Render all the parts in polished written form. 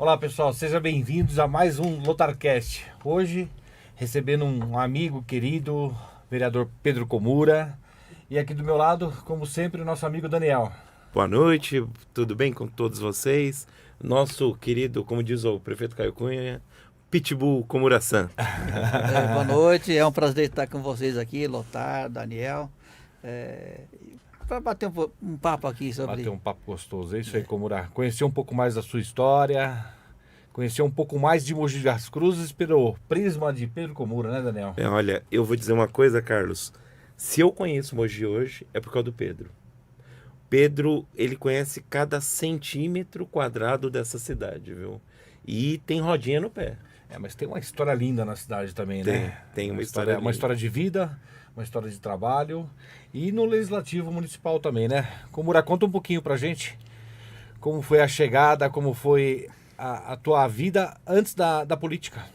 Olá pessoal, sejam bem-vindos a mais um Lotarcast. Hoje recebendo um amigo querido, vereador Pedro Komura, e aqui do meu lado, como sempre, o nosso amigo Daniel. Boa noite, tudo bem com todos vocês? Nosso querido, como diz o prefeito Caio Cunha, Pitbull Komura-san. Boa noite, é um prazer estar com vocês aqui, Lotar, Daniel, para bater um papo aqui sobre... Bater um papo gostoso, é isso aí, Komura. Conhecer um pouco mais da sua história, conhecer um pouco mais de Mogi das Cruzes pelo prisma de Pedro Komura, né, Daniel? Olha, eu vou dizer uma coisa, Carlos. Se eu conheço Mogi hoje, é por causa do Pedro. Pedro, ele conhece cada centímetro quadrado dessa cidade, viu? E tem rodinha no pé. Mas tem uma história linda na cidade também, né? Tem uma história uma história de vida, uma história de trabalho e no Legislativo Municipal também, né? Komura, conta um pouquinho pra gente como foi a chegada, como foi a tua vida antes da política.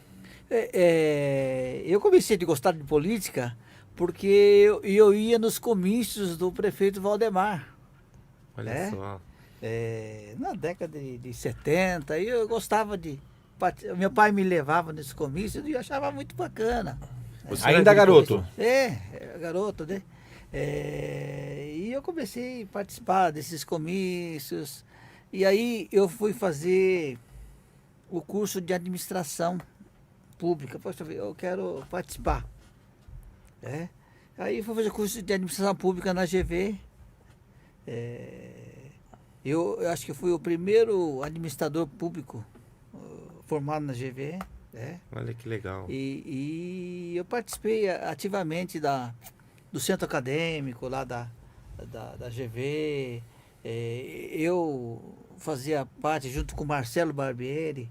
Eu comecei a gostar de política porque eu ia nos comícios do prefeito Valdemar. Olha só. Na década de 70, eu gostava de... Meu pai me levava nesse comício e eu achava muito bacana. Você Ainda garoto? Garoto, né? E eu comecei a participar desses comícios. E aí eu fui fazer o curso de administração pública. Poxa, eu quero participar. Aí eu fui fazer o curso de administração pública na GV. Eu acho que fui o primeiro administrador público formado na GV. Olha que legal. E eu participei ativamente do centro acadêmico lá da GV. Eu fazia parte junto com o Marcelo Barbieri,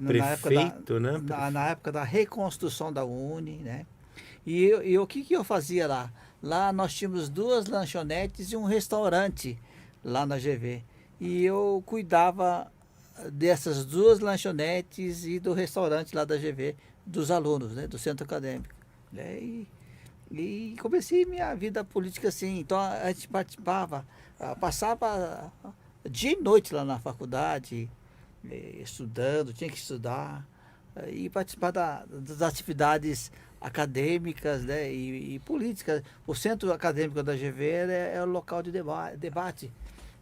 prefeito, né? Na época da reconstrução da Uni, né? E o que eu fazia lá? Lá nós tínhamos 2 lanchonetes e um restaurante lá na GV. E eu cuidava dessas 2 lanchonetes e do restaurante lá da GV, dos alunos, né, do centro acadêmico. Né? E comecei minha vida política assim. Então a gente participava, passava dia e noite lá na faculdade, estudando, tinha que estudar, e participar das atividades acadêmicas, né, e políticas. O centro acadêmico da GV é o local de debate,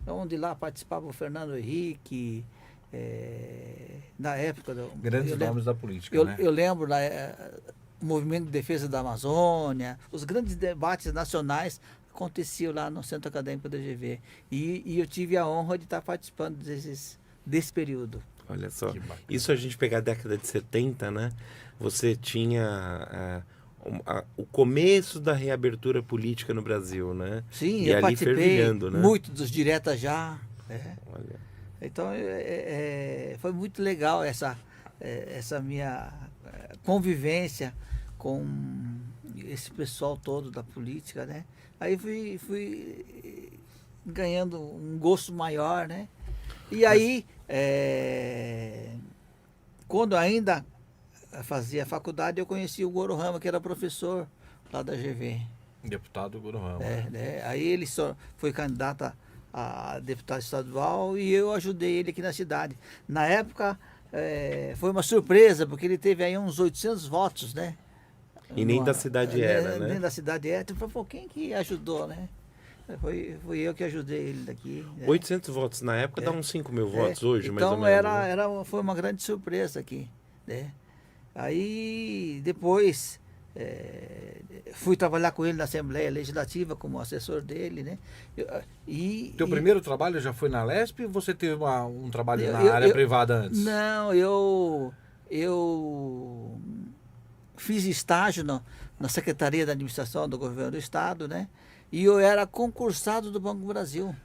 onde lá participava o Fernando Henrique, na época... Grandes nomes da política, né? Eu lembro o movimento de defesa da Amazônia, os grandes debates nacionais aconteciam lá no Centro Acadêmico da GV. E eu tive a honra de estar participando desse período. Olha só, isso a gente pegar a década de 70, né? Você tinha o começo da reabertura política no Brasil, né? Sim, e eu ali participei fervilhando, né? muito dos Direta Já. Olha. Então, foi muito legal essa minha convivência com esse pessoal todo da política, né? Aí fui ganhando um gosto maior, né? E aí, quando ainda fazia faculdade, eu conheci o Goro Rama, que era professor lá da GV. Deputado Goro Rama. Aí ele foi candidato a deputado estadual e eu ajudei ele aqui na cidade. Na época, foi uma surpresa, porque ele teve aí uns 800 votos, né? E nem da cidade era, né? Nem da cidade era. Então, pô, quem que ajudou, né? Fui eu que ajudei ele daqui. 800 votos na época dá uns 5 mil votos hoje, mais ou então menos. foi uma grande surpresa aqui, né? Aí depois fui trabalhar com ele na Assembleia Legislativa como assessor dele, né? Teu primeiro trabalho já foi na Lesp ou você teve um trabalho na área privada antes? Não, eu fiz estágio na Secretaria da Administração do Governo do Estado, né? E eu era concursado do Banco do Brasil.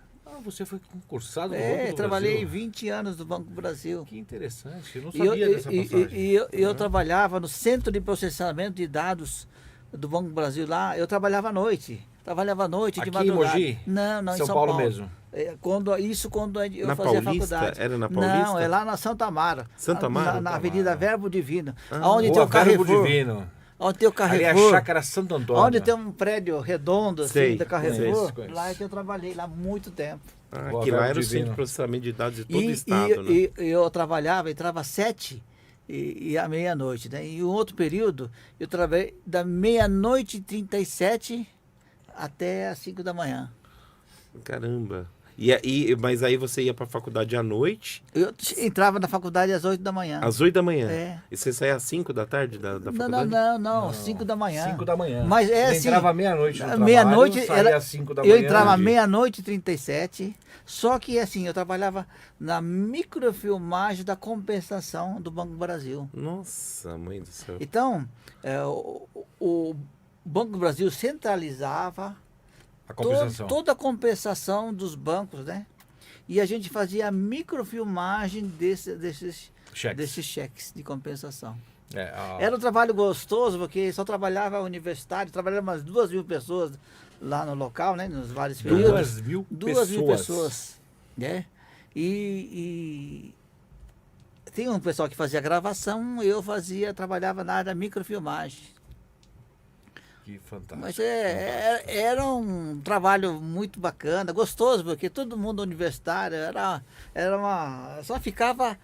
Você foi concursado do Banco do Brasil? Trabalhei 20 anos no Banco do Brasil. Que interessante, eu não sabia dessa passagem. Eu trabalhava no Centro de Processamento de Dados do Banco do Brasil lá. Eu trabalhava à noite. Aqui de madrugada. Em Mogi? Não, em São Paulo mesmo? Quando eu na fazia Paulista? faculdade. Era na Paulista? Não, lá na Santa Amaro. Santa Amaro? Na Avenida Verbo Divino. Onde tem o Carrefour. Verbo Divino. onde tem o Ali é a Carrefour, Chácara Santo Antônio. onde tem um prédio redondo assim, Sei, da Carrefour, conheço. lá é que eu trabalhei lá há muito tempo. Ah, Boa, que lá Verbo era o Divino. centro de processamento de dados de todo o E, estado, né? e eu trabalhava, entrava às 7 e à meia-noite, né? E um outro período, eu trabalhei da meia-noite e 37 até às 5 da manhã. Caramba. Mas aí você ia pra faculdade à noite, Eu entrava na faculdade às 8 da manhã. às 8 da manhã. É. E você saía às 5 da tarde da Não, faculdade? não, 5 da manhã. 5 da manhã. Mas é Você assim. entrava meia-noite no trabalho, Meia-noite saía era. às 5 da Eu manhã. entrava entendi. meia-noite e 37. Só que assim, eu trabalhava na microfilmagem da compensação do Banco do Brasil. Nossa, mãe do céu. Então, o Banco do Brasil centralizava A compensação. toda a compensação dos bancos, né? E a gente fazia a microfilmagem desses cheques de compensação. Era um trabalho gostoso, porque só trabalhava universitário, trabalhava umas 2.000 pessoas lá no local, né? Nos vários períodos. 2.000 pessoas, né? E tem um pessoal que fazia gravação, eu trabalhava na área da microfilmagem. Que fantástico. Mas era um trabalho muito bacana, gostoso, porque todo mundo universitário só ficava.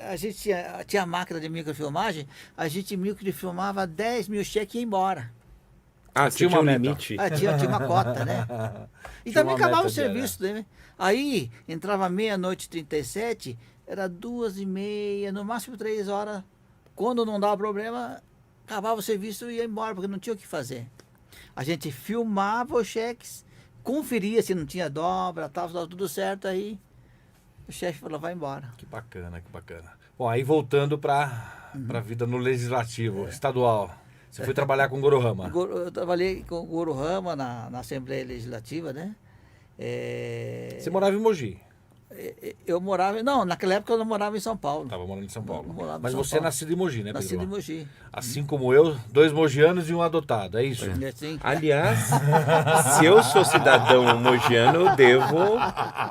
A gente tinha máquina de microfilmagem, a gente microfilmava 10.000 cheques e ia embora. Ah, você Tinha tinha uma um meta. limite? Tinha uma cota, né? E Tinha também uma acabava meta o serviço, né? Aí entrava meia-noite e 37, era 2h30, no máximo 3 horas. Quando não dava problema, acabava o serviço e ia embora, porque não tinha o que fazer. A gente filmava os cheques, conferia se não tinha dobra, estava tudo certo, aí o chefe falou, vai embora. Que bacana, que bacana. Bom, aí voltando para a vida no legislativo estadual. Você foi trabalhar com Gorohama. Eu trabalhei com o Goro Rama na Assembleia Legislativa, né? Você morava em Mogi. Eu morava. Não, naquela época eu não morava em São Paulo. Estava morando em São Paulo. Eu morava em Mas São você é Paulo. nascido em Mogi, né, Pedro? Nascido em Mogi. Assim como eu, 2 mogianos e um adotado, é isso? E assim, Aliás, se eu sou cidadão mogiano, eu devo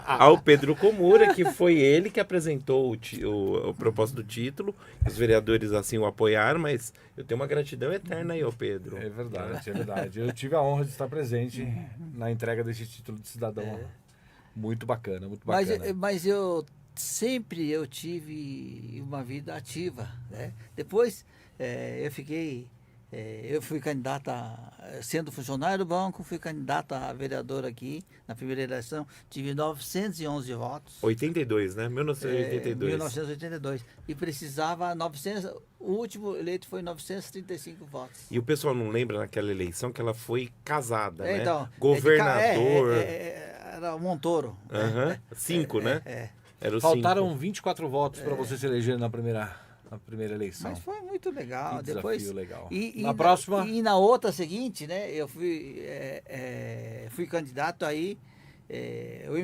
ao Pedro Komura, que foi ele que apresentou o propósito do título. Os vereadores assim o apoiaram, mas eu tenho uma gratidão eterna aí ao Pedro. É verdade, é verdade. Eu tive a honra de estar presente na entrega desse título de cidadão. Muito bacana, muito bacana. mas eu sempre tive uma vida ativa, né? Depois eu fui candidata, sendo funcionário do banco, fui candidata a vereador aqui, na primeira eleição, tive 911 votos. 82, né? 1982. 1982. E precisava 900, o último eleito foi 935 votos. E o pessoal não lembra naquela eleição que ela foi casada, né? Então, Governador. era o Montoro. Aham. 5, né? Era o Faltaram 5. 24 votos para você se eleger na primeira eleição. Mas foi muito legal. Que desafio Depois, legal. E Na próxima? E na outra seguinte, né? Eu fui candidato aí. O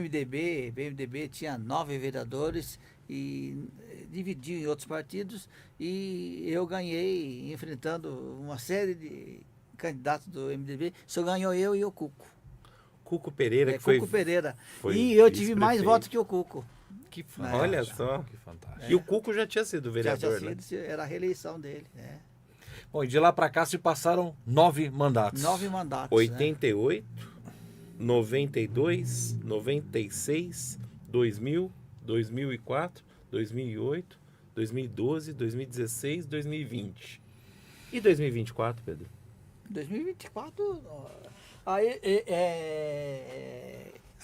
PMDB tinha 9 vereadores e dividiu em outros partidos. E eu ganhei enfrentando uma série de candidatos do MDB. Só ganhou eu e o Cuco. Cuco Pereira, que foi. Cuco Pereira. foi E eu tive mais vice-prefeito. votos que o Cuco. Que Olha fantástico, só. que fantástico. E o Cuco já tinha sido Já vereador, tinha né? sido, era a reeleição dele, né? Bom, e de lá para cá se passaram 9 mandatos. 9 mandatos. 88, 92, 96, 2000, 2004, 2008, 2012, 2016, 2020. E 2024, Pedro? 2024. Aí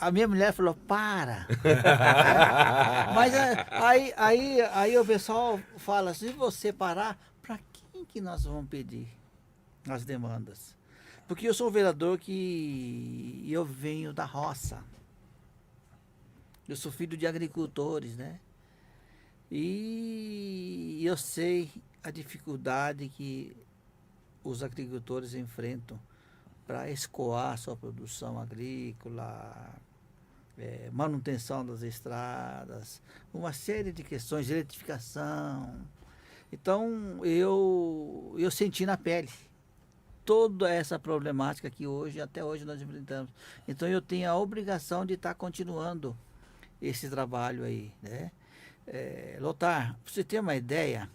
a minha mulher falou, para. Mas aí o pessoal fala, se você parar, para quem que nós vamos pedir as demandas? Porque eu sou um vereador que eu venho da roça. Eu sou filho de agricultores, né? E eu sei a dificuldade que os agricultores enfrentam para escoar sua produção agrícola, manutenção das estradas, uma série de questões de eletrificação. Então, eu senti na pele toda essa problemática que até hoje nós enfrentamos. Então, eu tenho a obrigação de estar continuando esse trabalho aí, né? Lothar, para você ter uma ideia,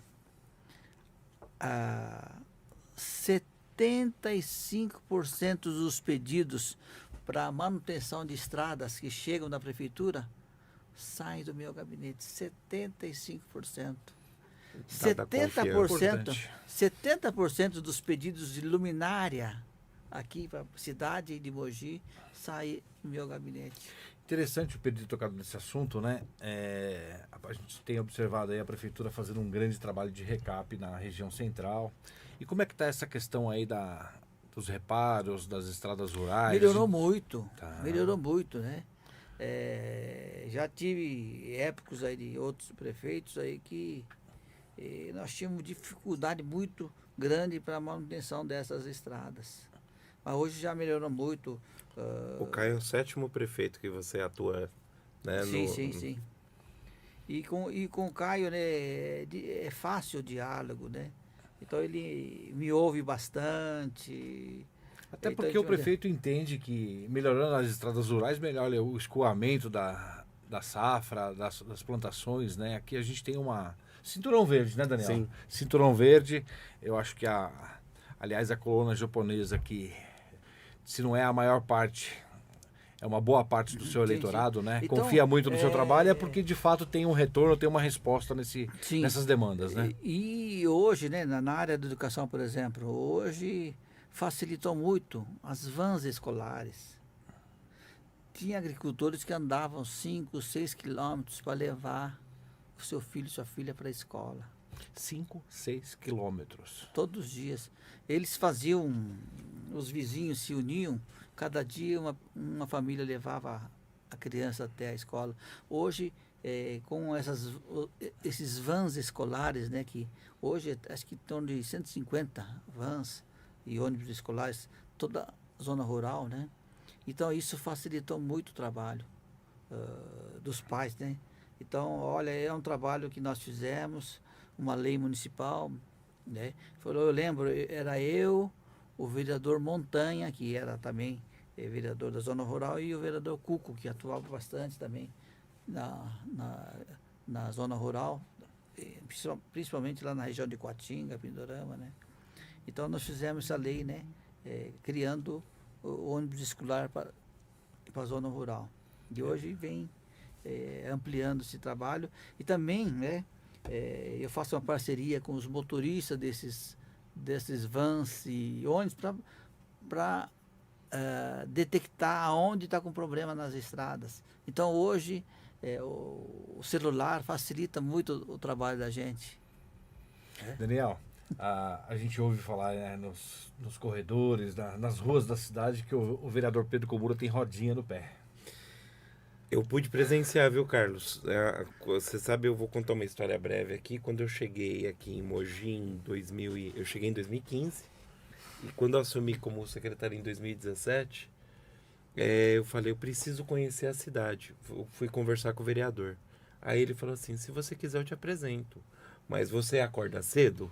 75% dos pedidos para manutenção de estradas que chegam da prefeitura saem do meu gabinete. 75%. Dada confiança. 70% dos pedidos de luminária aqui para a cidade de Mogi saem do meu gabinete. Interessante o Pedro ter tocado nesse assunto, né? A gente tem observado aí a prefeitura fazendo um grande trabalho de recap na região central. E como é que está essa questão aí dos reparos, das estradas rurais? Melhorou muito, Tá. melhorou muito, né? Já tive épocas aí de outros prefeitos aí que nós tínhamos dificuldade muito grande para a manutenção dessas estradas. Mas hoje já melhorou muito. O Caio é o 7º prefeito que você atua, né? Sim. E com o Caio, né, é fácil o diálogo, né? Então ele me ouve bastante. Até Então, porque o prefeito entende que melhorando as estradas rurais, melhora o escoamento da safra, das plantações, né? Aqui a gente tem uma cinturão verde, né, Daniel? Sim. Cinturão verde, eu acho que aliás, a colônia japonesa que, se não é a maior parte, é uma boa parte do seu eleitorado, né? Então, Confia muito no seu trabalho, é porque de fato tem um retorno, tem uma resposta Sim. nessas demandas, né? E hoje, né, na área da educação, por exemplo, hoje facilitou muito as vans escolares. Tinha agricultores que andavam 5, 6 quilômetros para levar o seu filho e sua filha para a escola. 5, 6 quilômetros. Todos os dias. Eles faziam, os vizinhos se uniam, cada dia uma família levava a criança até a escola. Hoje, com esses vans escolares, né, que hoje acho que em torno de 150 vans e ônibus escolares, toda a zona rural, né? Então isso facilitou muito o trabalho dos pais, né? Então, olha, é um trabalho que nós fizemos, uma lei municipal, né? Eu lembro, era eu, o vereador Montanha, que era também vereador da zona rural, e o vereador Cuco, que atuava bastante também na zona rural, principalmente lá na região de Coatinga, Pindorama, né? Então nós fizemos essa lei, né? Criando o ônibus escolar para a zona rural. E hoje vem ampliando esse trabalho. E também, né? Eu faço uma parceria com os motoristas desses vans e ônibus para detectar aonde está com problema nas estradas. Então hoje o celular facilita muito o trabalho da gente. Daniel, a gente ouve falar, né, nos corredores, nas ruas da cidade, que o vereador Pedro Komura tem rodinha no pé. Eu pude presenciar, viu, Carlos? Você sabe, eu vou contar uma história breve aqui. Quando eu cheguei aqui em Mogi eu cheguei em 2015, e quando eu assumi como secretário em 2017, eu falei, eu preciso conhecer a cidade. Fui conversar com o vereador. Aí ele falou assim, se você quiser eu te apresento, mas você acorda cedo?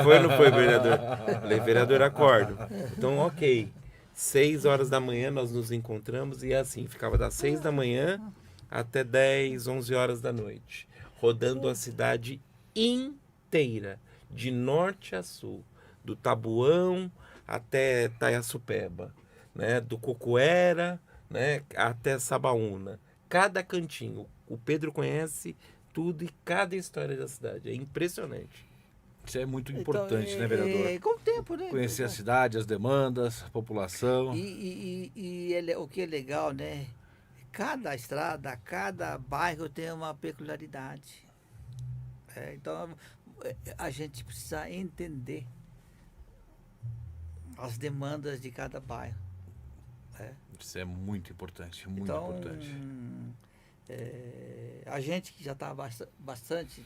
Foi ou não foi, vereador? Falei, vereador, acordo. Então, ok. 6 horas da manhã nós nos encontramos e assim, ficava das 6 da manhã até 10, 11 horas da noite, rodando a cidade inteira, de norte a sul, do Tabuão até Taiaçupeba, né? Do Cocoera, né? Até Sabaúna. Cada cantinho. O Pedro conhece tudo e cada história da cidade. É impressionante. Isso é muito importante, né, vereador? Com o tempo, né? Conhecer a cidade, as demandas, a população. O que é legal, né? Cada estrada, cada bairro tem uma peculiaridade. Então, a gente precisa entender as demandas de cada bairro. Isso é muito importante, muito Então, importante. A gente que já está bastante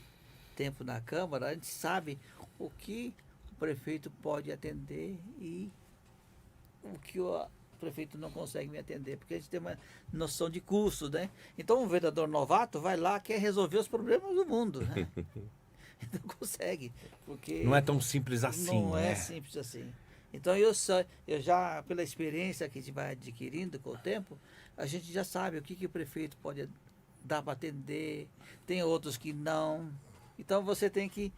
tempo na Câmara, a gente sabe o que o prefeito pode atender e o que o prefeito não consegue me atender, porque a gente tem uma noção de custo, né? Então, um vereador novato vai lá, quer resolver os problemas do mundo, né? Não consegue, porque... Não é tão simples assim, Não né? é simples assim. Então, eu já, pela experiência que a gente vai adquirindo com o tempo, a gente já sabe o que o prefeito pode dar para atender, tem outros que não. Então, você tem que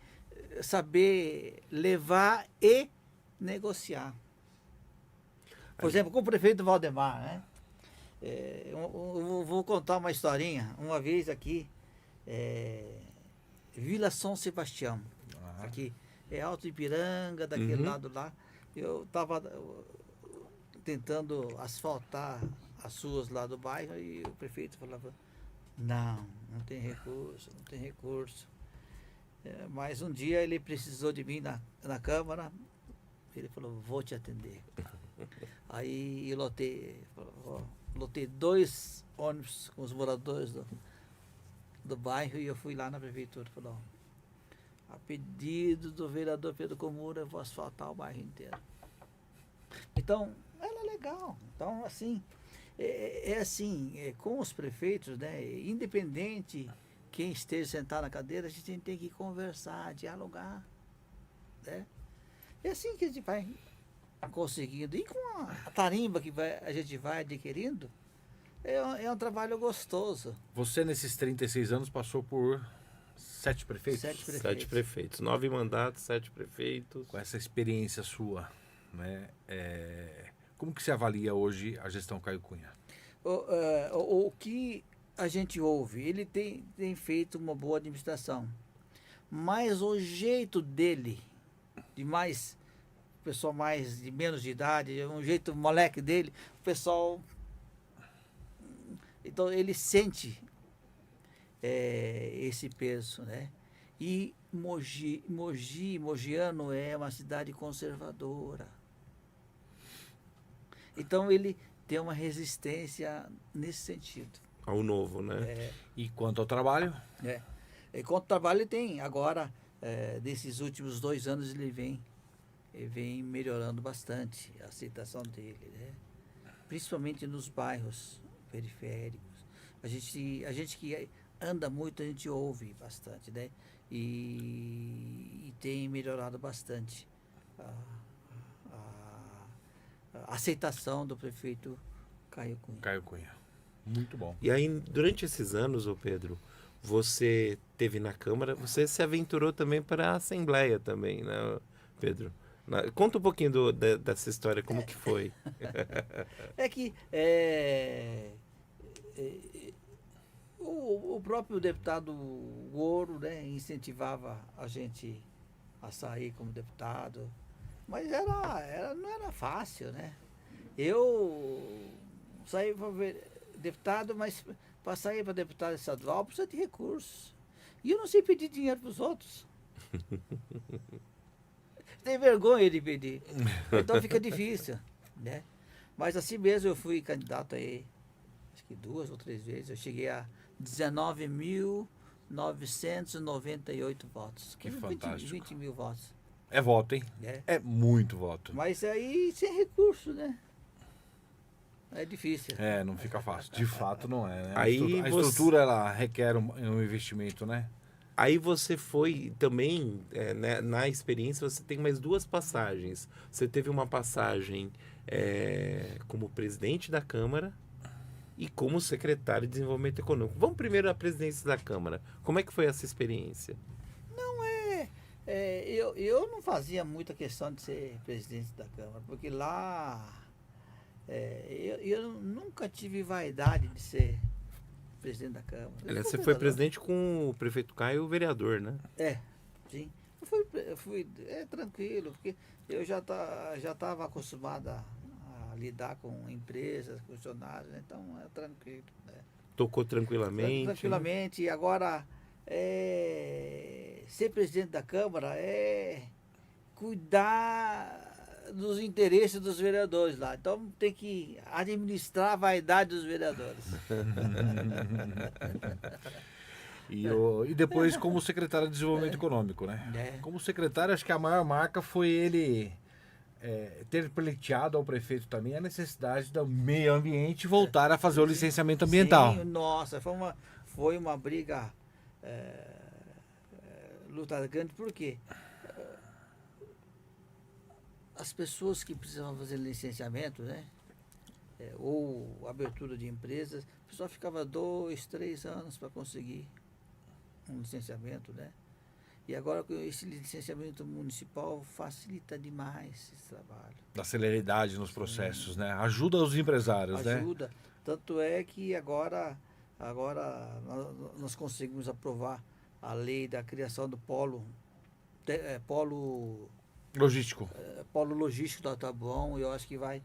saber levar e negociar. Por exemplo, com o prefeito Valdemar, né? Eu vou contar uma historinha. Uma vez aqui, Vila São Sebastião, aqui é Alto Ipiranga, daquele lado lá. Eu estava tentando asfaltar as ruas lá do bairro e o prefeito falava, não tem recurso, não tem recurso. Mas um dia ele precisou de mim na Câmara, ele falou, vou te atender. Aí eu lotei 2 ônibus com os moradores do bairro e eu fui lá na prefeitura e falei, a pedido do vereador Pedro Komura, eu vou asfaltar o bairro inteiro. Então, era legal. Então, assim, com os prefeitos, né, independente quem esteja sentado na cadeira, a gente tem que conversar, dialogar, né? É assim que a gente vai conseguindo. E com a tarimba que a gente vai adquirindo, é um trabalho gostoso. Você, nesses 36 anos, passou por 7 prefeitos? 7 prefeitos. 9 mandatos, 7 prefeitos. Com essa experiência sua, né? Como que se avalia hoje a gestão Caio Cunha? O que a gente ouve, ele tem feito uma boa administração, mas o jeito dele, pessoal de menos de idade, um jeito moleque dele, o pessoal, então ele sente esse peso, né? E Mogiano é uma cidade conservadora, então ele tem uma resistência nesse sentido. Ao novo, né? E quanto ao trabalho? E quanto ao trabalho ele tem. Agora, desses últimos 2 anos, ele vem melhorando bastante a aceitação dele, né? Principalmente nos bairros periféricos. A gente que anda muito, a gente ouve bastante, né? E tem melhorado bastante a aceitação do prefeito Caio Cunha. Caio Cunha. Muito bom. E aí, durante esses anos, ô Pedro, você teve na Câmara, você se aventurou também para a Assembleia também, né, Pedro? Conta um pouquinho dessa história, como que foi? O próprio deputado Goro, né, incentivava a gente a sair como deputado, mas não era fácil, né? Eu saí para deputado, mas para sair para deputado estadual precisa de recursos. E eu não sei pedir dinheiro para os outros. Tem vergonha de pedir. Então fica difícil, né? Mas assim mesmo eu fui candidato aí, acho que 2 ou 3 vezes. Eu cheguei a 19.998 votos. Que fantástico. 20 mil votos. É voto, hein? É muito voto. Mas aí sem recurso, né? É difícil. Não fica fácil. De fato não é, né? Aí a estrutura ela requer um investimento, né? Aí você foi também, né, na experiência, você tem mais 2 passagens. Você teve uma passagem como presidente da Câmara e como secretário de Desenvolvimento Econômico. Vamos primeiro à presidência da Câmara. Como é que foi essa experiência? Eu não fazia muita questão de ser presidente da Câmara, porque lá eu nunca tive vaidade de ser presidente da Câmara. Aliás, você foi presidente com o prefeito Caio e o vereador, né? Sim. Eu fui tranquilo, porque eu já estava acostumado a lidar com empresas, funcionários, né? Então é tranquilo. Né? Tocou tranquilamente. Tranquilamente. E agora, ser presidente da Câmara é cuidar dos interesses dos vereadores lá. Então tem que administrar a vaidade dos vereadores. E depois como secretário de Desenvolvimento Econômico, né? Como secretário, acho que a maior marca foi ele ter pleiteado ao prefeito também a necessidade do meio ambiente voltar a fazer o licenciamento ambiental. Sim, nossa, foi uma briga lutada grande, por quê? As pessoas que precisavam fazer licenciamento, né? Ou abertura de empresas, o pessoal ficava 2, 3 anos para conseguir um licenciamento, né? E agora com esse licenciamento municipal facilita demais esse trabalho. Da celeridade nos processos, né? Ajuda os empresários, né? Ajuda. Tanto é que agora nós conseguimos aprovar a lei da criação do polo Logístico. polo logístico da Taboão. Eu acho que vai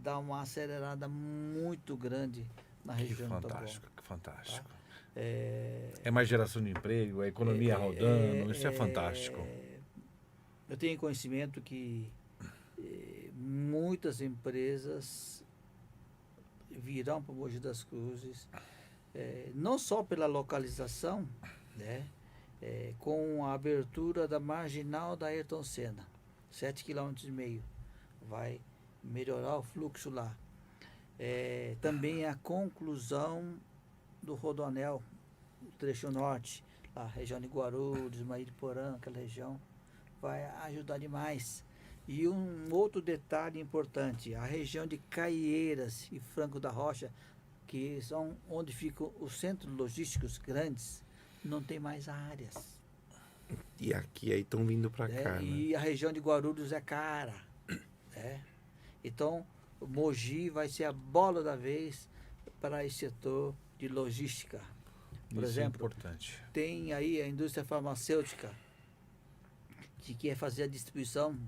dar uma acelerada muito grande na Que região do Taboão. fantástico, que fantástico. É, É mais geração de emprego, a economia rodando, isso é fantástico. Eu tenho conhecimento que muitas empresas virão para Mogi das Cruzes, não só pela localização, né, com a abertura da marginal da Ayrton Senna, 7,5 km, vai melhorar o fluxo lá. Também a conclusão do Rodoanel, o trecho norte, a região de Guarulhos, Mairiporã, aquela região, vai ajudar demais. E um outro detalhe importante, a região de Caieiras e Franco da Rocha, que são onde ficam os centros logísticos grandes, não tem mais áreas. E aqui aí estão vindo para cá, né? E a região de Guarulhos é cara. Então, Mogi vai ser a bola da vez para esse setor de logística. Por Isso exemplo, é importante. tem aí a indústria farmacêutica que quer fazer a distribuição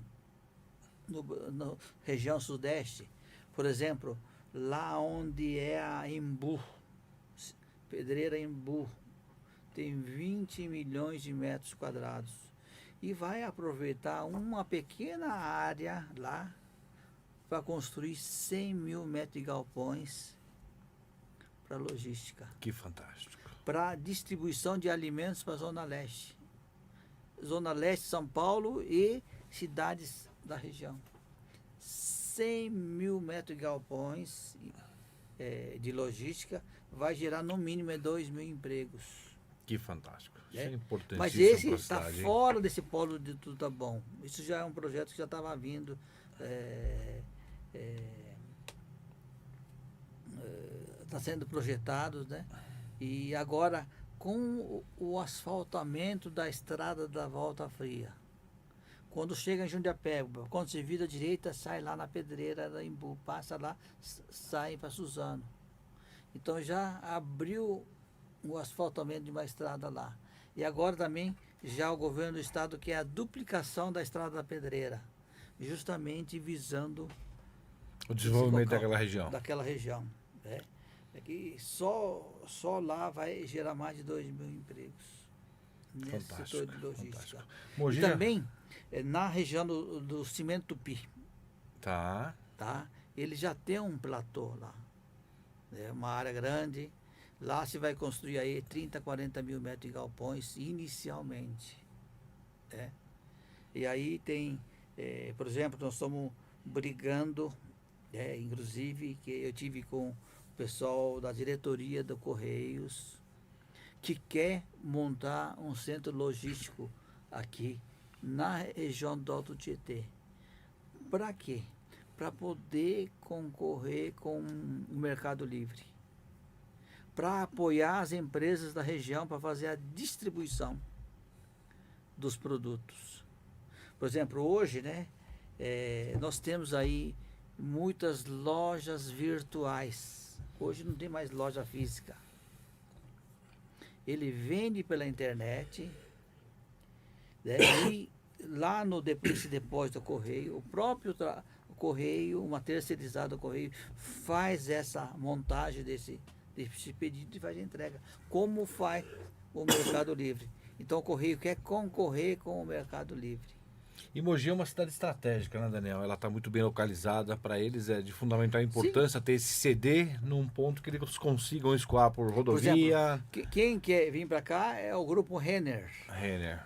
na região sudeste. Por exemplo, lá onde é a Embu, Pedreira Embu, tem 20 milhões de metros quadrados. E vai aproveitar uma pequena área lá para construir 100 mil metros de galpões para logística. Que fantástico. Para distribuição de alimentos para a Zona Leste. Zona Leste, São Paulo e cidades da região. 100 mil metros de galpões de logística vai gerar no mínimo 2.000 empregos. Que fantástico. Isso é Mas importantíssimo esse pra está cidade, hein? fora desse polo de tudo tá bom. Isso já é um projeto que já estava vindo. Está sendo projetado, né? E agora com o asfaltamento da estrada da Volta Fria. Quando chega em Jundiapeba, quando se vira à direita, sai lá na Pedreira da Embu, passa lá, sai para Suzano. Então já abriu o asfaltamento de uma estrada lá. E agora também já o governo do estado quer a duplicação da estrada da Pedreira, justamente visando O desenvolvimento esse local, daquela região. daquela região, né? É que só lá vai gerar mais de 2.000 empregos nesse Fantástico, setor de logística. fantástico. E Mogi já- também na região do Cimento Tupi, Tá. tá? Ele já tem um platô lá, uma área grande. Lá se vai construir aí 30, 40 mil metros de galpões inicialmente, né? E aí tem, por exemplo, nós estamos brigando, inclusive que eu tive com o pessoal da diretoria do Correios, que quer montar um centro logístico aqui na região do Alto Tietê. Para quê? Para poder concorrer com o Mercado Livre. Para apoiar as empresas da região para fazer a distribuição dos produtos. Por exemplo, hoje, né, nós temos aí muitas lojas virtuais. Hoje não tem mais loja física. Ele vende pela internet, né, e lá no esse depósito do correio, o próprio correio, uma terceirizada do correio, faz essa montagem desse pedido e faz a entrega. Como faz o Mercado Livre. Então o correio quer concorrer com o Mercado Livre. E Mogi é uma cidade estratégica, né, Daniel? Ela está muito bem localizada. Para eles é de fundamental importância ter esse CD num ponto que eles consigam escoar por rodovia. Por exemplo, quem quer vir para cá é o grupo Renner, Renner.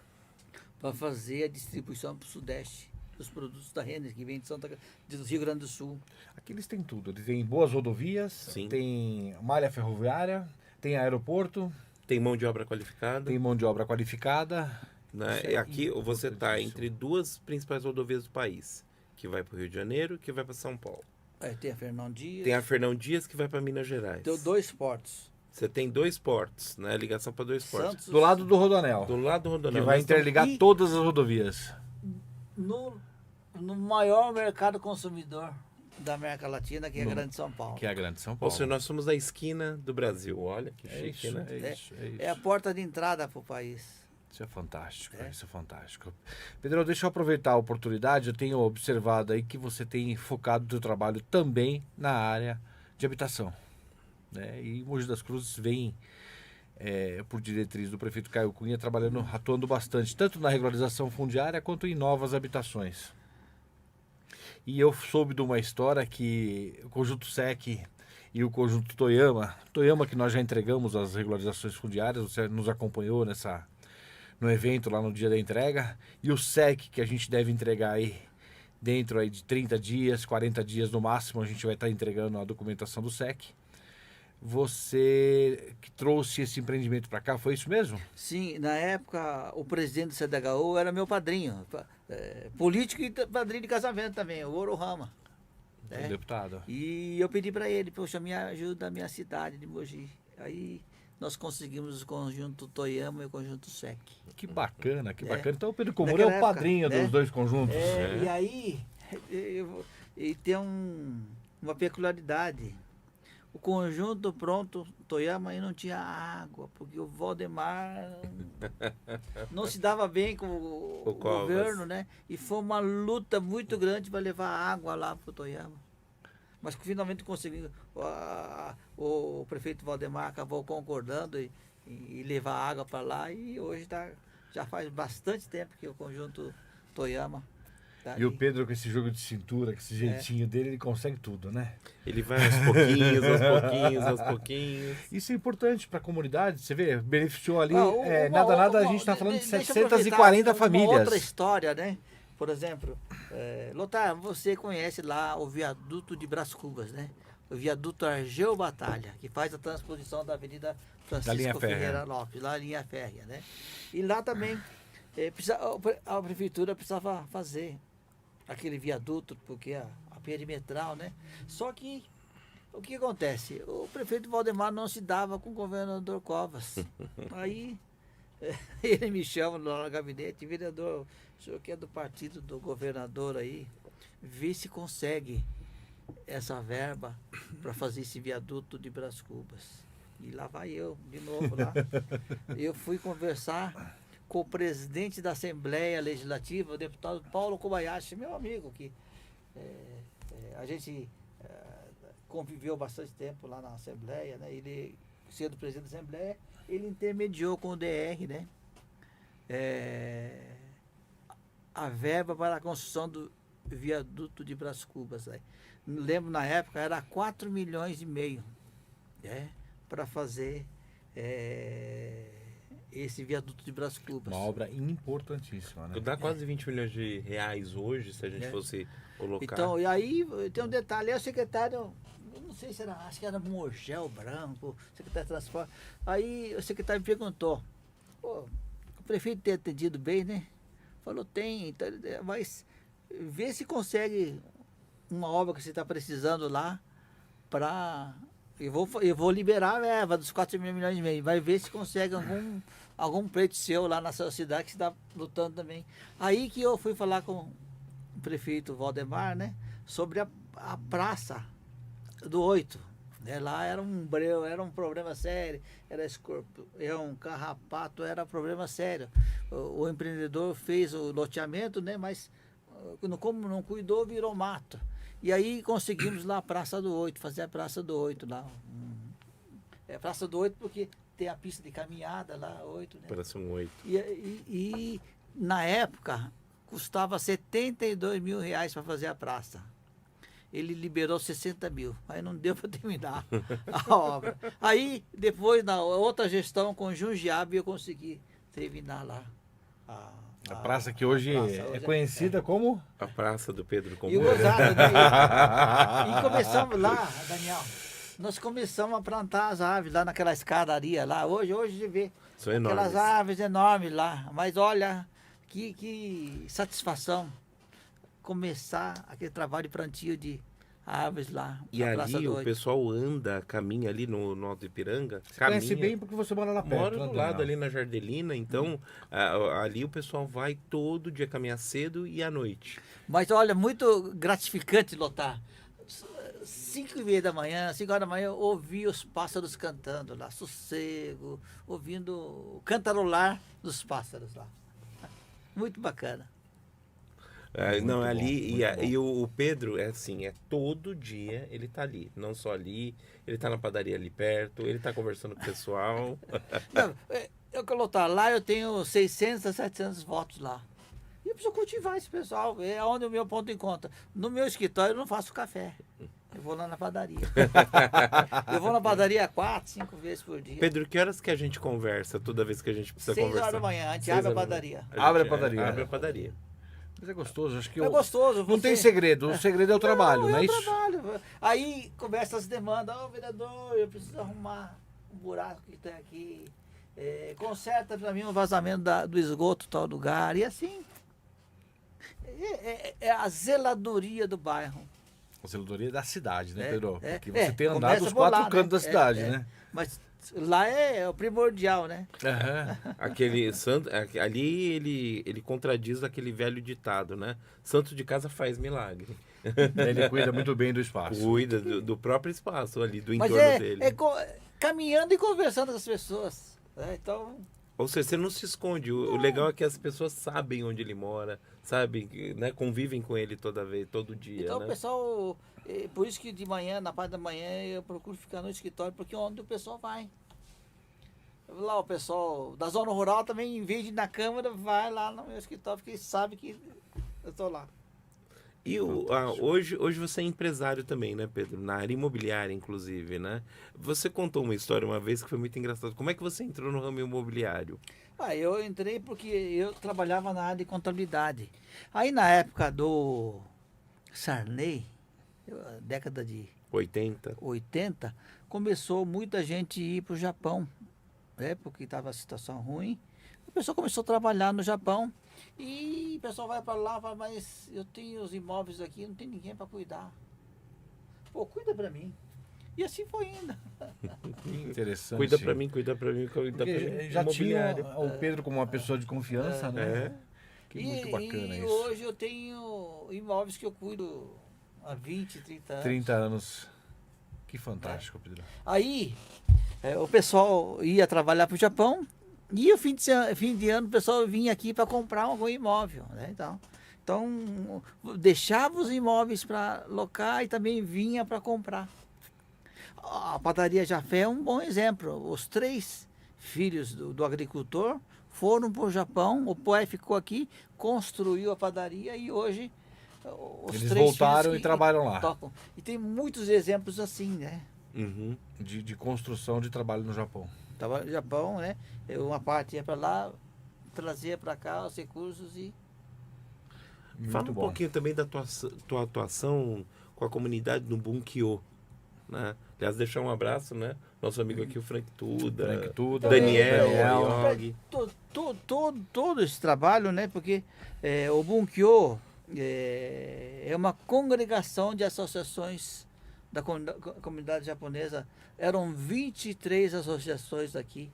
para fazer a distribuição para o Sudeste dos produtos da Renner, que vem do Rio Grande do Sul. Aqui eles têm tudo. Eles têm boas rodovias, Sim. tem malha ferroviária, tem aeroporto, Tem mão de obra qualificada. tem mão de obra qualificada. Né? Isso é E aqui você está importantíssimo. entre duas principais rodovias do país, que vai para o Rio de Janeiro, que vai para São Paulo. Tem a Fernão Dias, Tem a Fernão Dias, que vai para Minas Gerais. tem 2 portos. Você tem 2 portos, né? Ligação para 2 portos. Santos, Do lado do Rodoanel. Do lado do Que Rodoanel. vai Nós estamos- interligar E- todas as rodovias. no maior mercado consumidor da América Latina, que é a No- Grande São Paulo. Que é a Grande São Ou Paulo. seja, nós somos a esquina do Brasil. Olha que É chique, isso, né? é isso, é isso. É a porta de entrada para o país. Isso é fantástico, É. isso é fantástico. Pedro, deixa eu aproveitar a oportunidade. Eu tenho observado aí que você tem focado o seu trabalho também na área de habitação, né? E Mogi das Cruzes vem, por diretriz do prefeito Caio Cunha, trabalhando, atuando bastante, tanto na regularização fundiária quanto em novas habitações. E eu soube de uma história que o Conjunto SEC e o Conjunto Toyama que nós já entregamos as regularizações fundiárias, você nos acompanhou no evento lá no dia da entrega, e o SEC que a gente deve entregar aí dentro aí de 30 dias, 40 dias no máximo, a gente vai estar entregando a documentação do SEC. Você que trouxe esse empreendimento para cá, foi isso mesmo? Sim, na época o presidente do CDHU era meu padrinho, político e padrinho de casamento também, o Ouro Rama. O deputado. E eu pedi para ele, poxa, me ajuda a minha cidade de Mogi. Aí nós conseguimos o conjunto Toyama e o conjunto SEC. Que bacana, que É. bacana. Então o Pedro Komura é o Naquela época, padrinho né? dos dois conjuntos. E aí, e tem uma peculiaridade. O conjunto pronto, Toyama, aí não tinha água, porque o Valdemar não se dava bem com o Covas. governo, né? E foi uma luta muito grande para levar água lá para o Toyama. Mas que finalmente conseguiu. O prefeito Valdemar acabou concordando e levar água para lá, e hoje já faz bastante tempo que o conjunto Toyama tá E o ali. Pedro, com esse jogo de cintura, com esse jeitinho dele, ele consegue tudo, né? Ele vai aos pouquinhos, aos pouquinhos, aos pouquinhos. Isso é importante para a comunidade, você vê, beneficiou ali, Uma- a gente está falando de deixa eu 740 aproveitar uma famílias. outra história, né? Por exemplo, Lothar, você conhece lá o viaduto de Brás Cubas, né? O viaduto Argeu Batalha, que faz a transposição da Avenida linha Francisco férrea. Ferreira Lopes, lá a linha férrea, né? E lá também a prefeitura precisava fazer aquele viaduto, porque a perimetral, né? Só que o que acontece? O prefeito Valdemar não se dava com o governador Covas. Aí ele me chama lá no gabinete, vereador, o senhor que é do partido do governador aí, vê se consegue essa verba para fazer esse viaduto de Brás Cubas. E lá vai eu, de novo lá. Eu fui conversar com o presidente da Assembleia Legislativa, o deputado Paulo Kobayashi, meu amigo, que a gente conviveu bastante tempo lá na Assembleia, né? Ele, sendo presidente da Assembleia, ele intermediou com o DR, né? A verba para a construção do viaduto de Brás Cubas. Né? Lembro na época era 4,5 milhões, né? Para fazer esse viaduto de Brás Cubas. Uma obra importantíssima, né? Dá quase 20 milhões de reais hoje, se a gente É. fosse colocar. Então, e aí tem um detalhe, aí o secretário, eu não sei se era, acho que era Morgel Branco, secretário de transporte. Aí o secretário me perguntou, pô, o prefeito tem atendido bem, né? Falou, tem, então, mas vê se consegue uma obra que você está precisando lá para... Eu vou liberar a verba dos 4,5 milhões, vai ver se consegue algum pleito seu lá na sua cidade que você está lutando também. Aí que eu fui falar com o prefeito Valdemar, né, sobre a praça do 8. Né, lá era um breu, era um problema sério, era escorpião, carrapato, era problema sério. O empreendedor fez o loteamento, né, mas como não cuidou, virou mato. E aí conseguimos lá a Praça do 8, fazer a Praça do 8 lá. Praça do 8 porque tem a pista de caminhada lá, 8, né? Parece um 8. E na época custava 72 mil reais para fazer a praça. Ele liberou 60 mil, aí não deu para terminar a obra. Aí depois na outra gestão com Jundiabe eu consegui terminar lá A praça que hoje praça é conhecida como... A praça do Pedro E o Komura. gozado, né? E começamos lá, Daniel. Nós começamos a plantar as árvores lá naquela escadaria lá. Hoje você vê São aquelas enormes. árvores enormes lá. Mas olha, que satisfação começar aquele trabalho de plantio de árvores lá. E na Praça ali do o Oito. pessoal anda, caminha ali no Alto Ipiranga. Você conhece Caminha. bem porque você mora lá perto. Moro né, do lado Daniel? ali na Jardelina, então ali o pessoal vai todo dia caminhar cedo e à noite. Mas olha, muito gratificante lotar. 5h30 da manhã, 5 horas da manhã, eu ouvi os pássaros cantando lá, sossego, ouvindo o cantarolar dos pássaros lá. Muito bacana. Não, bom, ali, muito bom. e o Pedro é assim, é todo dia ele tá ali, não só ali, ele tá na padaria ali perto, ele tá conversando com o pessoal. Não, eu que lotar lá, eu tenho 600 a 700 votos lá. E eu preciso cultivar esse pessoal, é onde o meu ponto de encontro. No meu escritório eu não faço café. Eu vou lá na padaria. Eu vou na padaria 4, 5 vezes por dia. Pedro, que horas que a gente conversa toda vez que a gente precisa 6 conversar? horas da manhã, a gente 6 abre a horas da padaria. manhã. Abre a gente, padaria. Abre a padaria. Mas é gostoso, acho que É gostoso. não tem você- segredo, o segredo é o trabalho, não, Não, é o isso? trabalho. Aí começa as demandas, ô vereador, eu preciso arrumar um buraco que tem aqui. Conserta para mim o vazamento do esgoto tal lugar. E assim. É a zeladoria do bairro. A zeladoria da cidade, né, É, Pedro? é, Porque você tem andado começa os por lá, quatro né? cantos da cidade, É. né? Mas lá é o primordial, né? Aham. Aquele santo, ali ele contradiz aquele velho ditado, né? Santo de casa faz milagre. Ele cuida muito bem do espaço. Cuida do próprio espaço ali, do Mas entorno dele. caminhando e conversando com as pessoas. Né? Então, Ou seja, você não se esconde. O legal é que as pessoas sabem onde ele mora, sabem, né? Convivem com ele todo dia, então né? o pessoal. Por isso que de manhã, na parte da manhã, eu procuro ficar no escritório, porque é onde o pessoal vai. Lá o pessoal da zona rural também, em vez de ir na Câmara, vai lá no meu escritório, porque sabe que eu estou lá. E hoje você é empresário também, né, Pedro? Na área imobiliária, inclusive, né? Você contou uma história uma vez que foi muito engraçada. Como é que você entrou no ramo imobiliário? Eu entrei porque eu trabalhava na área de contabilidade. Aí na época do Sarney, década de 80? 80, começou muita gente ir para o Japão, né? Porque estava a situação ruim. O pessoal começou a trabalhar no Japão e o pessoal vai para lá, fala, mas eu tenho os imóveis aqui, não tem ninguém para cuidar. Pô, cuida para mim. E assim foi indo. Que interessante. Cuida pra mim, cuida pra mim, cuida pra Porque mim. já tinha Imobiliário. o Pedro como uma pessoa de confiança, né? É. Que muito bacana e isso. hoje eu tenho imóveis que eu cuido há 20, 30 anos. 30 anos. Que fantástico, Pedro. Aí o pessoal ia trabalhar para o Japão e o fim de ano o pessoal vinha aqui para comprar algum imóvel, né? Então deixava os imóveis para locar e também vinha para comprar. A padaria Jafé é um bom exemplo. Os 3 filhos do agricultor foram para o Japão, o pai ficou aqui, construiu a padaria e hoje os Eles 3 voltaram filhos e trabalham lá. tocam. E tem muitos exemplos assim, né? Uhum. De construção de trabalho no Japão. Estava no Japão, né? Uma parte ia para lá, trazia para cá os recursos e... Muito Fala um bom. pouquinho também da tua atuação com a comunidade no Bunkyo, né? Aliás, deixar um abraço, né? Nosso amigo aqui, o Frank Tuda, Frank Tuda, Daniel, Daniel. Yogi. Todo esse trabalho, né? Porque o Bunkyo é uma congregação de associações da comunidade japonesa. Eram 23 associações aqui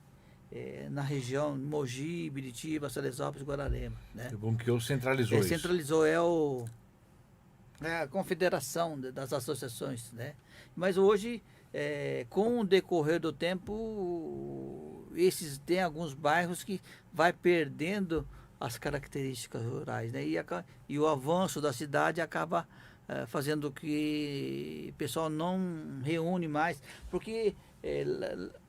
na região, Mogi, Biritiba, Salesópolis, Guararema, né? O bom que eu centralizou isso. Centralizou, é a confederação das associações, né? Mas hoje, com o decorrer do tempo, tem alguns bairros que vai perdendo as características rurais, né? E o avanço da cidade acaba fazendo que o pessoal não reúne mais, porque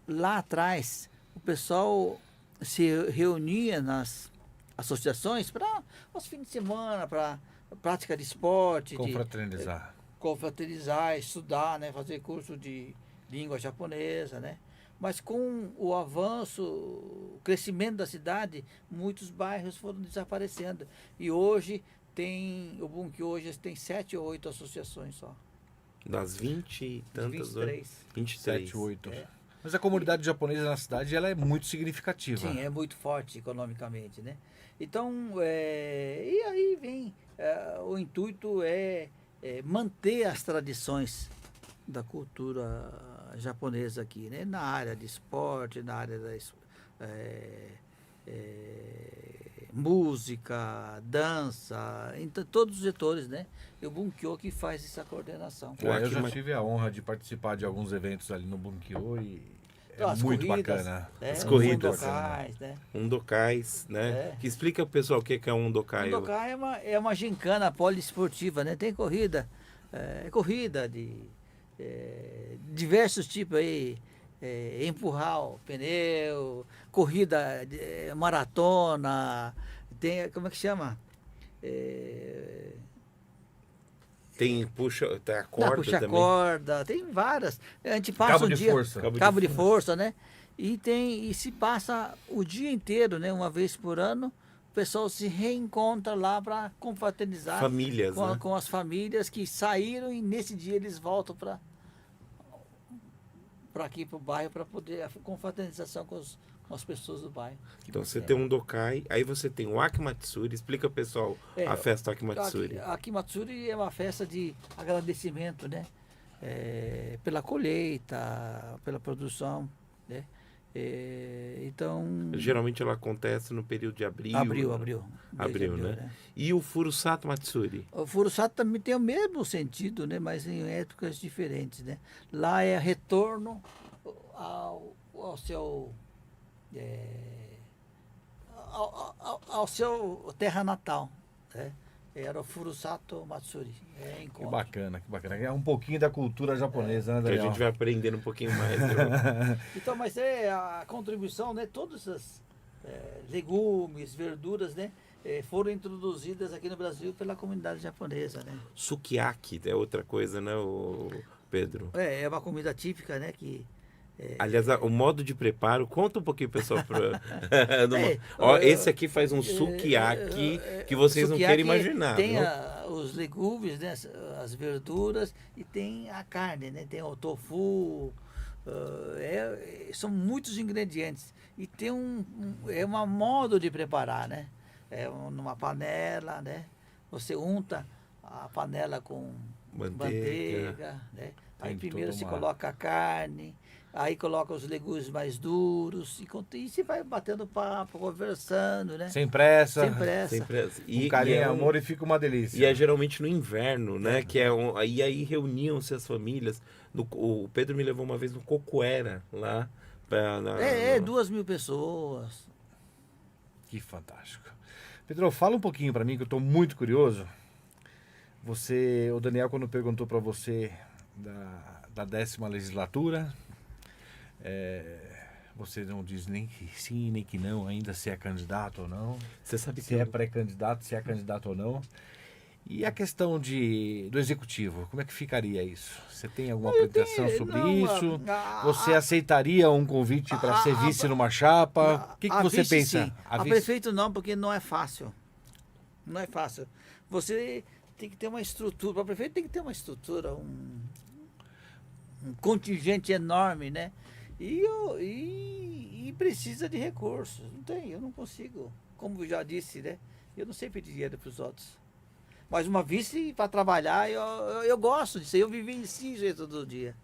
lá atrás o pessoal se reunia nas associações para os fins de semana, para prática de esporte, Confraternizar. confraternizar, estudar, né, fazer curso de língua japonesa, né? Mas com o avanço, o crescimento da cidade, muitos bairros foram desaparecendo. E hoje o Bunkyo hoje tem 7 ou 8 associações só. Das 20 e tantas... 23. 23. 7, 8. É. Mas a comunidade japonesa na cidade ela é muito significativa. Sim, é muito forte economicamente, né? Então, e aí vem, o intuito é manter as tradições da cultura japonesa aqui, né? Na área de esporte, na área da música, dança, em todos os setores, né? E o Bunkyo que faz essa coordenação. Eu já tive a honra de participar de alguns eventos ali no Bunkyo e Então, é as muito corridas, bacana. As os corridas. Bundokais, né? Um dokais, né? É. Que explica pro pessoal o que é um dokai. O Budokai é uma gincana poliesportiva, né? Tem corrida de diversos tipos aí, empurrar o pneu, corrida, maratona, tem, como é que chama? Tem tem a corda Puxa também. corda, tem várias. A gente passa Cabo um de dia, força. cabo de força, né? E se passa o dia inteiro, né? Uma vez por ano, o pessoal se reencontra lá para confraternizar Famílias, né? com as famílias que saíram e nesse dia eles voltam para aqui para o bairro para poder a confraternização com as pessoas do bairro. Então você tem um dokai, aí você tem o Akimatsuri. Explica, pessoal, a festa Akimatsuri. A Akimatsuri é uma festa de agradecimento, né? Pela colheita, pela produção, né? Então... Geralmente ela acontece no período de abril. Abril. Abril, né? E o Furusato Matsuri? O Furusato também tem o mesmo sentido, né? Mas em épocas diferentes, né? Lá é retorno ao seu... ao seu terra natal, né? Era o Furusato Matsuri. Que bacana, que bacana. É um pouquinho da cultura japonesa, né, Que a Daniel? gente vai aprendendo um pouquinho mais. Então, mas a contribuição, né? Todas as legumes, verduras, né? Foram introduzidas aqui no Brasil pela comunidade japonesa, né? Sukiyaki é outra coisa, né, Pedro? É uma comida típica, né? Que Aliás, o modo de preparo, conta um pouquinho, pessoal. Esse aqui faz um sukiyaki que vocês não querem imaginar. Tem os legumes, né, as verduras e tem a carne, né? Tem o tofu, são muitos ingredientes. E tem um modo de preparar, né? Numa panela, né? Você unta a panela com manteiga, né? Aí primeiro se coloca a carne, aí coloca os legumes mais duros e se vai batendo papo, conversando, né? Sem pressa. Sem pressa. Com carinho e amor e fica uma delícia. E é geralmente no inverno, né? Que e aí reuniam-se as famílias. O Pedro me levou uma vez no Cocoera, lá. 2.000 pessoas. Que fantástico. Pedro, fala um pouquinho para mim que eu estou muito curioso. O Daniel, quando perguntou para você da 10ª legislatura, você não diz nem que sim, nem que não, ainda se é candidato ou não. Você sabe se é pré-candidato, se é candidato ou não. E a questão do executivo, como é que ficaria isso? Você tem alguma pretensão sobre isso? Você aceitaria um convite para ser vice numa chapa? O que você pensa? Sim. A prefeito não, porque não é fácil. Não é fácil. Você tem que ter uma estrutura, para prefeito tem que ter uma estrutura, um contingente enorme, né? E precisa de recursos. Não tem, eu não consigo. Como eu já disse, né? Eu não sei pedir dinheiro para os outros. Mas uma vice para trabalhar, eu gosto disso. Eu vivencio isso todo dia.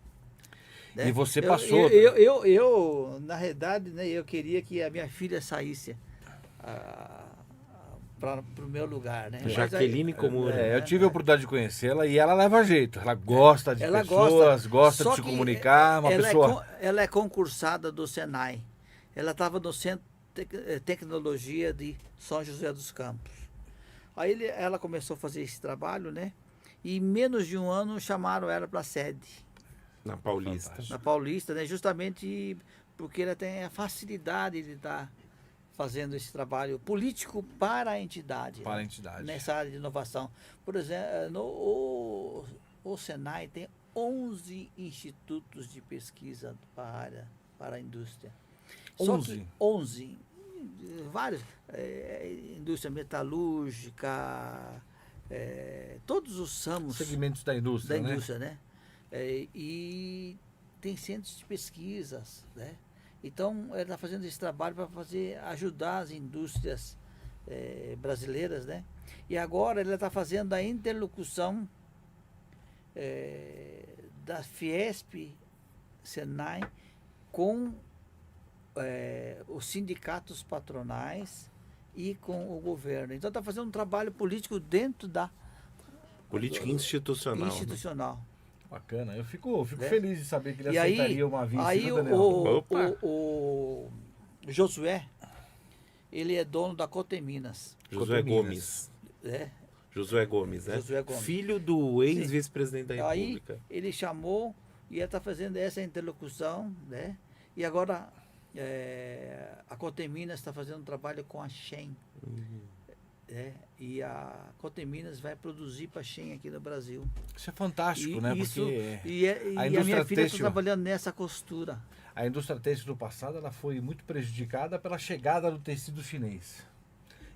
Né? E você passou... Eu, na realidade, né, eu queria que a minha filha saísse para o meu lugar, né? Jaqueline Komura. Eu tive a oportunidade de conhecê-la e ela leva jeito. Ela gosta de pessoas, gosta de se comunicar. Ela é concursada do Senai. Ela estava no Centro de Tecnologia de São José dos Campos. Aí ela começou a fazer esse trabalho, né? E em menos de um ano chamaram ela para a sede. Na Paulista. Na Paulista, né? Justamente porque ela tem a facilidade de estar fazendo esse trabalho político para a entidade. Para a né? entidade. Nessa área de inovação. Por exemplo, o Senai tem 11 institutos de pesquisa para a indústria. 11? 11. Vários. Indústria metalúrgica, todos os ramos. Segmentos da indústria, né? E tem centros de pesquisas, né? Então, ela está fazendo esse trabalho para ajudar as indústrias brasileiras, né? E agora ela está fazendo a interlocução da Fiesp, Senai, com os sindicatos patronais e com o governo. Então está fazendo um trabalho político dentro da Política institucional. Né? institucional. Bacana. Eu fico Né? feliz de saber que ele E aí, aceitaria uma vice, aí viu, Daniel? o Josué, ele é dono da Coteminas. Josué Coteminas. Gomes. Né? Josué Gomes, né? Josué Gomes. Filho do ex-vice-presidente da Aí República. ele chamou e ele está fazendo essa interlocução, né? E agora a Coteminas está fazendo um trabalho com a Shen. E a Coteminas vai produzir para a Shen aqui no Brasil. Isso é fantástico, E né? isso, Porque a indústria minha filha está têxtil- trabalhando nessa costura. a indústria têxtil do passado ela foi muito prejudicada pela chegada do tecido chinês.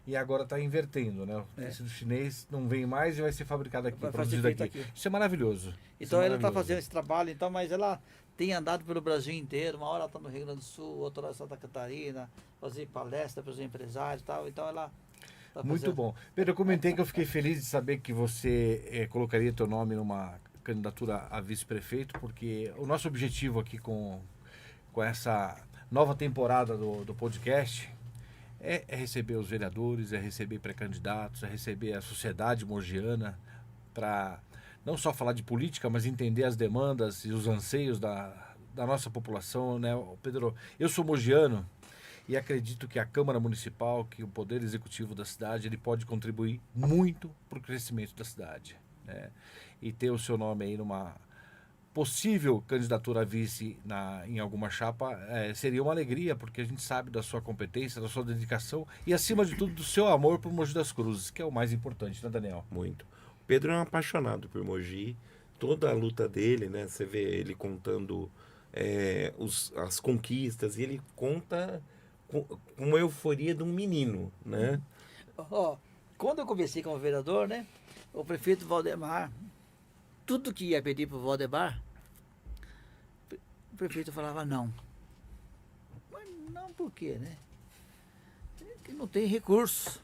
E agora está invertendo, né? O tecido chinês não vem mais e vai ser fabricado aqui, Vai ser produzido feito aqui. aqui. Isso é maravilhoso. Isso Então é ela está maravilhoso. fazendo esse trabalho, então, mas ela tem andado pelo Brasil inteiro. Uma hora ela está no Rio Grande do Sul, outra hora em Santa Catarina, fazer palestra para os empresários e tal. Então ela tá Muito fazendo- bom. Pedro, eu comentei que eu fiquei feliz de saber que você colocaria teu nome numa candidatura a vice-prefeito, porque o nosso objetivo aqui com essa nova temporada do podcast é receber os vereadores, é receber pré-candidatos, é receber a sociedade mogiana para não só falar de política, mas entender as demandas e os anseios da nossa população, né? Pedro, eu sou mogiano e acredito que a Câmara Municipal, que o Poder Executivo da cidade, ele pode contribuir muito para o crescimento da cidade, né? E ter o seu nome aí numa possível candidatura a vice em alguma chapa seria uma alegria, porque a gente sabe da sua competência, da sua dedicação e, acima de tudo, do seu amor por Mogi das Cruzes, que é o mais importante, né, Daniel? Muito. O Pedro é um apaixonado por Mogi. Toda a luta dele, né? Você vê ele contando as conquistas, e ele conta com uma euforia de um menino, né? Ó, quando eu conversei com o vereador, né? O prefeito Valdemar, tudo que ia pedir para o Valdemar, o prefeito falava não. Mas não por quê, né? Que não tem recurso.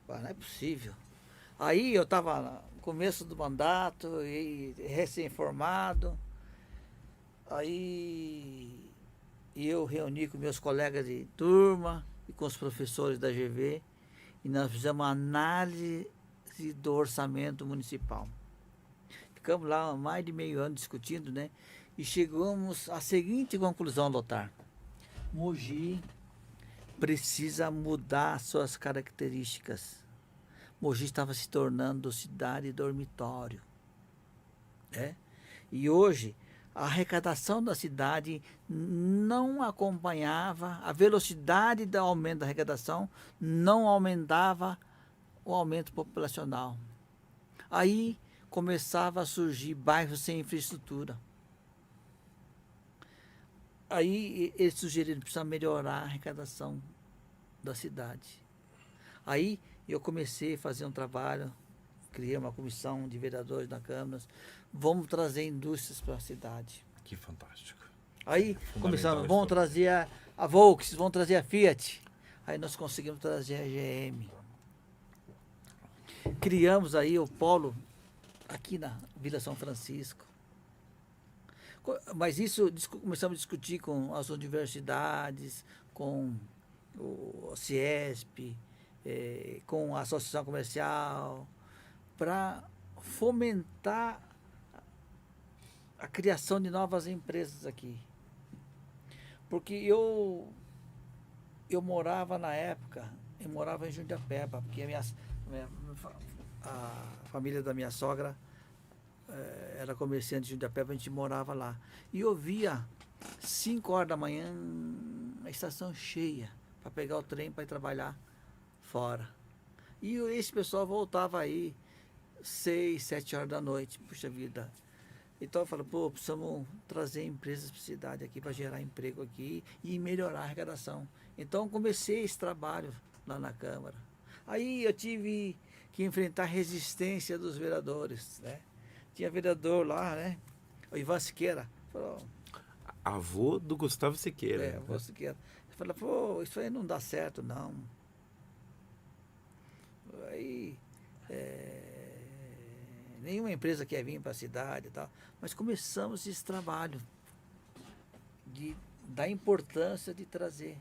Não é possível. Aí eu estava no começo do mandato, e recém-formado. Aí eu reuni com meus colegas de turma e com os professores da GV e nós fizemos uma análise do orçamento municipal. Ficamos lá mais de meio ano discutindo, né? E chegamos à seguinte conclusão, Lothar. Mogi precisa mudar suas características. Mogi estava se tornando cidade dormitório, né? E hoje a arrecadação da cidade não acompanhava, a velocidade do aumento da arrecadação não aumentava o aumento populacional. Aí começava a surgir bairros sem infraestrutura. Aí eles sugeriram que precisa melhorar a arrecadação da cidade. Aí eu comecei a fazer um trabalho, criei uma comissão de vereadores na Câmara, vamos trazer indústrias para a cidade. Que fantástico. Aí Fundamental começamos, isso vamos também. trazer a Volks, vamos trazer a Fiat. Aí nós conseguimos trazer a GM. Criamos aí o polo aqui na Vila São Francisco. Mas isso começamos a discutir com as universidades, com o CIESP, com a Associação Comercial, para fomentar a criação de novas empresas aqui. Porque eu morava na época, eu morava em Jundiapeba, porque a família da minha sogra era comerciante de Jundiapeba, a gente morava lá. E eu via 5 horas da manhã a estação cheia para pegar o trem para ir trabalhar fora. E esse pessoal voltava aí 6, 7 horas da noite, puxa vida. Então eu falo, pô, precisamos trazer empresas para a cidade aqui para gerar emprego aqui e melhorar a arrecadação. Então comecei esse trabalho lá na Câmara. Aí eu tive que enfrentar a resistência dos vereadores, né? Tinha vereador lá, né? O Ivan Siqueira. Falou, Avô do Gustavo Siqueira. Ivan Siqueira. Ele falou, pô, isso aí não dá certo, não. Aí Nenhuma empresa quer vir para a cidade e tal. Mas começamos esse trabalho da importância de trazer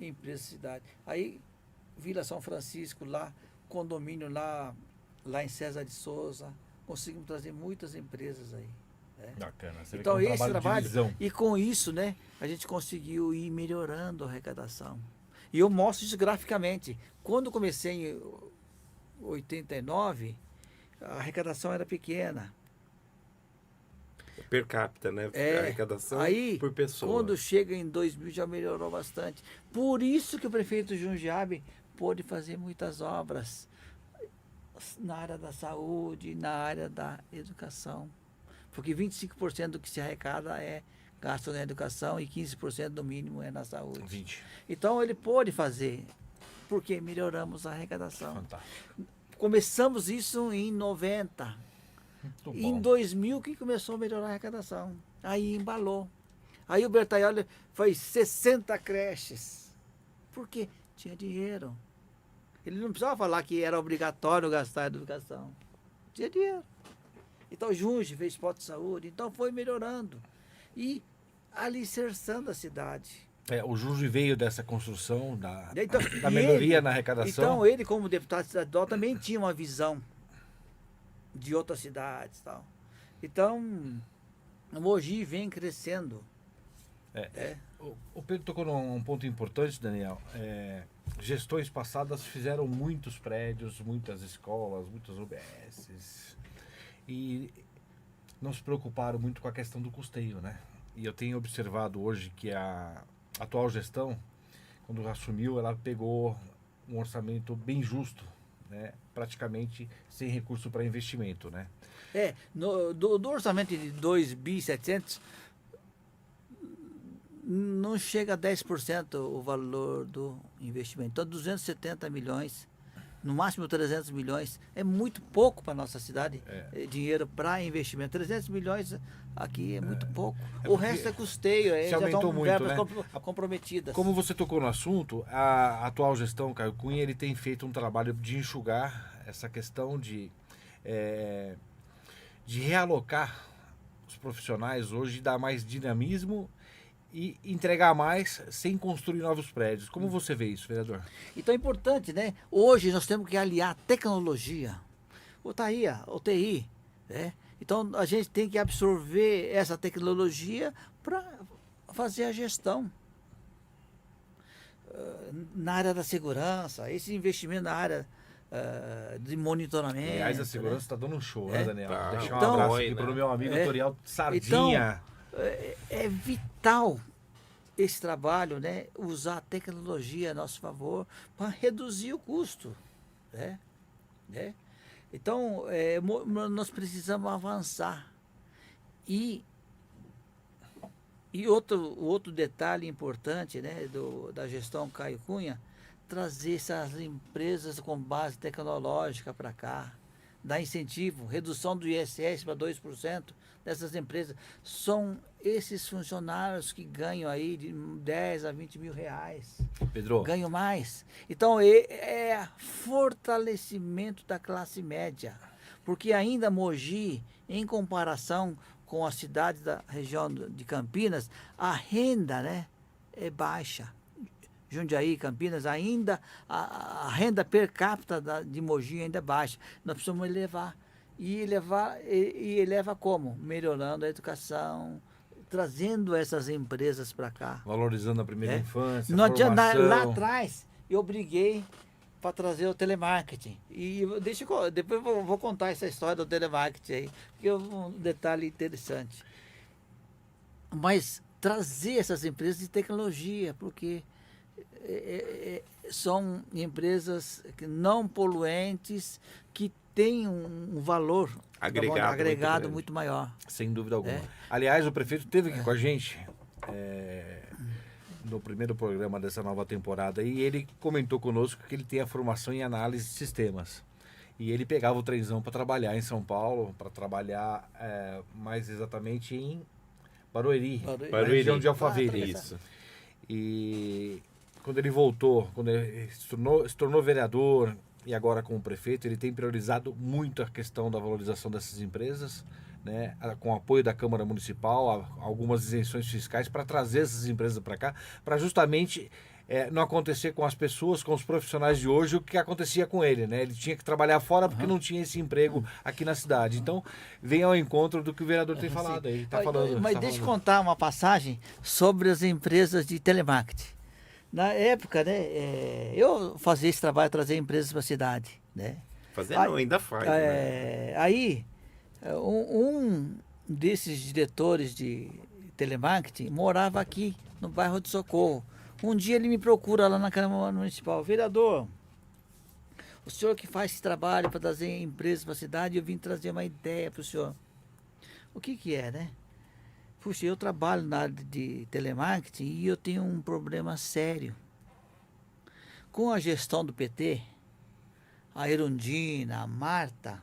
empresas à cidade. Aí, Vila São Francisco, lá, condomínio lá em César de Souza, conseguimos trazer muitas empresas aí. Né? Bacana. Você vê Então, que é um esse de trabalho, visão. e com isso, né, a gente conseguiu ir melhorando a arrecadação. E eu mostro isso graficamente. Quando comecei em 89, a arrecadação era pequena. Per capita, né? A arrecadação aí, por pessoa. Quando chega em 2000 já melhorou bastante. Por isso que o prefeito Jundiaí pôde fazer muitas obras na área da saúde, na área da educação. Porque 25% do que se arrecada é gasto na educação e 15% do mínimo é na saúde. 20. Então ele pôde fazer, porque melhoramos a arrecadação. Fantástico. Começamos isso em 90. Muito E em bom. 2000 que começou a melhorar a arrecadação. Aí embalou. Aí o Bertaioli fez 60 creches. Por quê? Tinha dinheiro. Ele não precisava falar que era obrigatório gastar a educação. Tinha dinheiro. Então Junge fez posto de saúde. Então foi melhorando. E alicerçando a cidade. O Juju veio dessa construção, Então, da e melhoria ele- na arrecadação. Então ele, como deputado estadual, também tinha uma visão de outras cidades e tal. Então, o Mogi vem crescendo. O Pedro tocou num ponto importante, Daniel. Gestões passadas fizeram muitos prédios, muitas escolas, muitas UBSs. E não se preocuparam muito com a questão do custeio, né? E eu tenho observado hoje que a atual gestão, quando assumiu, ela pegou um orçamento bem justo, né? Praticamente sem recurso para investimento, né? Do orçamento de 2.700 não chega a 10% o valor do investimento. Então, 270 milhões, no máximo 300 milhões, é muito pouco para a nossa cidade, dinheiro para investimento. 300 milhões aqui é muito pouco. O porque resto é custeio, se já aumentou estão muito, verbas né? comprometidas. Como você tocou no assunto, a atual gestão, Caio Cunha, ele tem feito um trabalho de enxugar essa questão de realocar os profissionais hoje, dar mais dinamismo e entregar mais sem construir novos prédios. Como você vê isso, vereador? Então é importante, né? Hoje nós temos que aliar a tecnologia, o TI, né? Então a gente tem que absorver essa tecnologia para fazer a gestão. Na área da segurança, esse investimento na área de monitoramento. Aliás, a segurança está dando um show, né, Daniel? Tá. Deixar um Então, abraço aqui né? para o meu amigo Toriel Sardinha. Então, é vital esse trabalho, né? Usar a tecnologia a nosso favor para reduzir o custo, né? Então, nós precisamos avançar. E outro detalhe importante, né, da gestão Caio Cunha, trazer essas empresas com base tecnológica para cá, dar incentivo, redução do ISS para 2% dessas empresas. São esses funcionários que ganham aí de 10 a 20 mil reais. Pedro, Ganham mais. Então é fortalecimento da classe média. Porque ainda Mogi, em comparação com as cidades da região de Campinas, a renda, né, é baixa. Jundiaí, Campinas, ainda a renda per capita de Mogi ainda é baixa. Nós precisamos elevar. E eleva como? Melhorando a educação, trazendo essas empresas para cá. valorizando a primeira infância, Não a adianta, formação. lá atrás, eu briguei para trazer o telemarketing. E depois eu vou contar essa história do telemarketing aí, porque é um detalhe interessante. Mas trazer essas empresas de tecnologia, porque são empresas não poluentes, que têm um valor agregado muito maior. Sem dúvida alguma. Aliás, o prefeito esteve aqui com a gente no primeiro programa dessa nova temporada e ele comentou conosco que ele tem a formação em análise de sistemas. E ele pegava o trenzão para trabalhar em São Paulo, para trabalhar mais exatamente em Barueri, na região de Alphaville. Isso. E quando ele voltou, quando ele se tornou vereador, e agora como prefeito, ele tem priorizado muito a questão da valorização dessas empresas, né, com o apoio da Câmara Municipal, algumas isenções fiscais para trazer essas empresas para cá, para justamente não acontecer com as pessoas, com os profissionais de hoje, o que acontecia com ele, né? Ele tinha que trabalhar fora porque não tinha esse emprego aqui na cidade. Então, vem ao encontro do que o vereador tem falado aí. Tá falando, mas deixa eu contar uma passagem sobre as empresas de telemarketing. Na época, né, eu fazia esse trabalho, trazer empresas para a cidade, né? Fazer não, ainda faz, né? Aí, um desses diretores de telemarketing morava aqui, no bairro de Socorro. Um dia ele me procura lá na Câmara Municipal: vereador, o senhor que faz esse trabalho para trazer empresas para a cidade, eu vim trazer uma ideia para o senhor. O que é, né? Puxa, eu trabalho na área de telemarketing e eu tenho um problema sério. Com a gestão do PT, a Erundina, a Marta,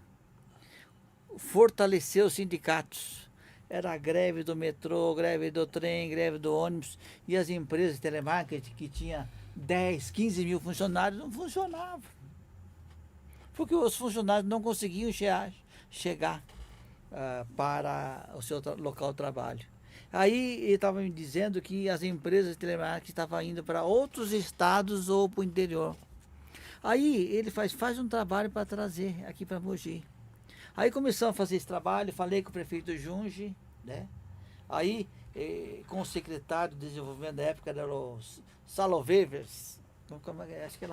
fortaleceu os sindicatos. Era a greve do metrô, greve do trem, greve do ônibus. E as empresas de telemarketing que tinha 10, 15 mil funcionários não funcionavam. Porque os funcionários não conseguiam chegar para o seu local de trabalho. Aí ele estava me dizendo que as empresas de telemarketing estavam indo para outros estados ou para o interior. Aí ele faz um trabalho para trazer aqui para Mogi. Aí começamos a fazer esse trabalho, falei com o prefeito Junge, né? Aí com o secretário de desenvolvimento da época, era o Salovevers, acho que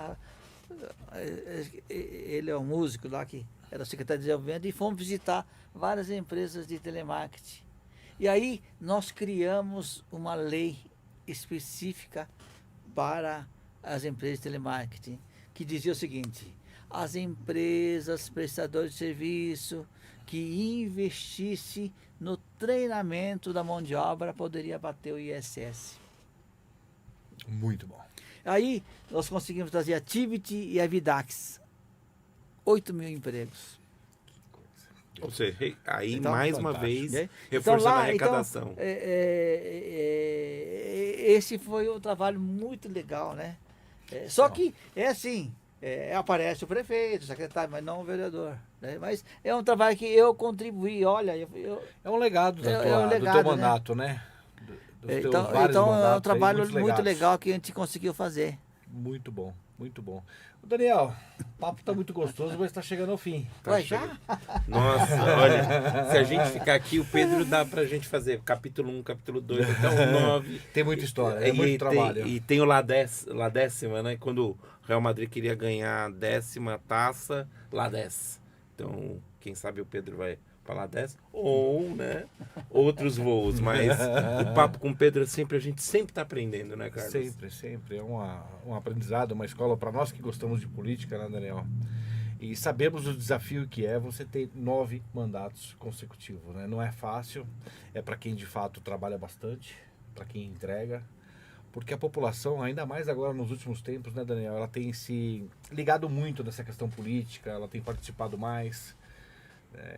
ele é um músico lá que era o secretário de desenvolvimento, e fomos visitar várias empresas de telemarketing. E aí nós criamos uma lei específica para as empresas de telemarketing, que dizia o seguinte: as empresas prestadoras de serviço que investisse no treinamento da mão de obra poderia bater o ISS. Muito bom. Aí nós conseguimos trazer a Tivit e a Vidax. 8 mil empregos. Ou seja, aí Então, mais uma fantástico, vez, né? reforçando lá, a arrecadação. Esse foi um trabalho muito legal, né? Só que é assim, aparece o prefeito, o secretário, mas não o vereador. Né? Mas é um trabalho que eu contribuí, olha. É um legado, um legado, do teu mandato, né? Dos teus Então vários é um mandatos trabalho aí, muito legados. legal que a gente conseguiu fazer. Muito bom, muito bom. Daniel, o papo tá muito gostoso, mas tá chegando ao fim. Ué, já? Nossa, olha, se a gente ficar aqui, o Pedro dá pra gente fazer capítulo 1, capítulo 2, até o 9. Tem muita história, é muito trabalho. E tem o La Décima, né? Quando o Real Madrid queria ganhar a 10ª taça, La 10. Então, quem sabe o Pedro vai para La 10 ou, né, outros voos. Mas o papo com o Pedro, a gente sempre tá aprendendo, né, Carlos? Sempre. É um aprendizado, uma escola para nós que gostamos de política, né, Daniel? E sabemos o desafio que é você ter 9 mandatos consecutivos, né? Não é fácil, é para quem de fato trabalha bastante, para quem entrega, porque a população, ainda mais agora nos últimos tempos, né, Daniel, ela tem se ligado muito nessa questão política, ela tem participado mais.